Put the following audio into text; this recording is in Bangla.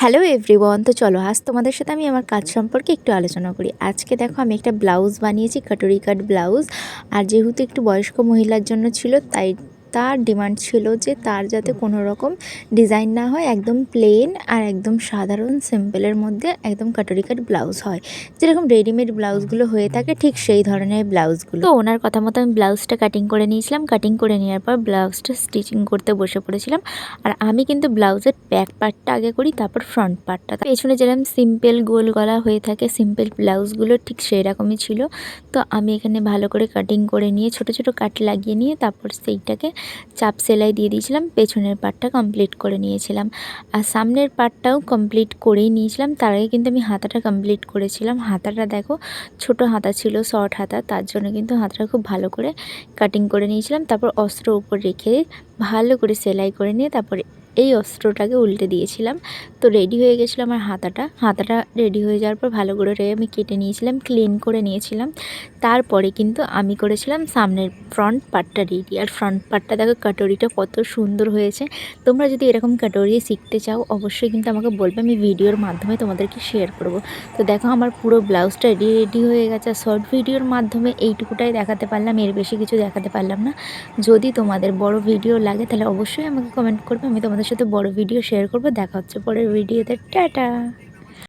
হ্যালো এভরিওয়ান, তো চলো আজ তোমাদের সাথে আমি আমার কাজ সম্পর্কে একটু আলোচনা করি। আজকে দেখো আমি একটা ব্লাউজ বানিয়েছি, কাটরি কাট ব্লাউজ। আর যেহেতু একটু বয়স্ক মহিলার জন্য ছিল, তাই তার ডিমান্ড ছিল যে তার যাতে কোনো রকম ডিজাইন না হয়, একদম প্লেন আর একদম সাধারণ সিম্পলের মধ্যে একদম কাটরি কাট ব্লাউজ হয়, যেরকম রেডিমেড ব্লাউজগুলো হয়ে থাকে ঠিক সেই ধরনের ব্লাউজগুলো। তো ওনার কথা মতো আমি ব্লাউজটা কাটিং করে নিয়েছিলাম। কাটিং করে নেওয়ার পর ব্লাউজটা স্টিচিং করতে বসে পড়েছিলাম। আর আমি কিন্তু ব্লাউজের ব্যাক পার্টটা আগে করি, তারপর ফ্রন্ট পার্টটা। পেছনে যেরকম সিম্পল গোল গলা হয়ে থাকে সিম্পল ব্লাউজগুলো, ঠিক সেই রকমই ছিল। তো আমি এখানে ভালো করে কাটিং করে নিয়ে ছোট ছোট কাট লাগিয়ে নিয়ে তারপর সেইটাকে চাপ সেলাই দিয়ে দিয়েছিলাম। পেছনের পার্টটা কমপ্লিট করে নিয়েছিলাম আর সামনের পার্টটাও কমপ্লিট করেই নিয়েছিলাম। তার আগে কিন্তু আমি হাতাটা কমপ্লিট করেছিলাম। হাতাটা দেখো ছোট হাতা ছিল, শর্ট হাতা, তার জন্য কিন্তু হাতাটা খুব ভালো করে কাটিং করে নিয়েছিলাম। তারপর অস্ত্র উপর রেখে ভালো করে সেলাই করে নিয়ে তারপরে এই অস্ত্রটাকে উল্টে দিয়েছিলাম। তো রেডি হয়ে গেছিলো আমার হাতাটা রেডি হয়ে যাওয়ার পর ভালো করে আমি কেটে নিয়েছিলাম, ক্লিন করে নিয়েছিলাম। তারপরে কিন্তু আমি করেছিলাম সামনের ফ্রন্ট পার্টটা রেডি। আর ফ্রন্ট পার্টটা দেখো কাটরিটা কত সুন্দর হয়েছে। তোমরা যদি এরকম কাটরি শিখতে চাও অবশ্যই কিন্তু আমাকে বলবে, আমি ভিডিওর মাধ্যমে তোমাদেরকে শেয়ার করব। তো দেখো আমার পুরো ব্লাউজটা রেডি হয়ে গেছে। শর্ট ভিডিওর মাধ্যমে এইটুকুটাই দেখাতে পারলাম, এর বেশি কিছু দেখাতে পারলাম না। যদি তোমাদের বড় ভিডিও লাগে তাহলে অবশ্যই আমাকে কমেন্ট করবে, আমি তোমাদের সাথে বড় ভিডিও শেয়ার করব। দেখা হচ্ছে পরের ভিডিওতে। টাটা।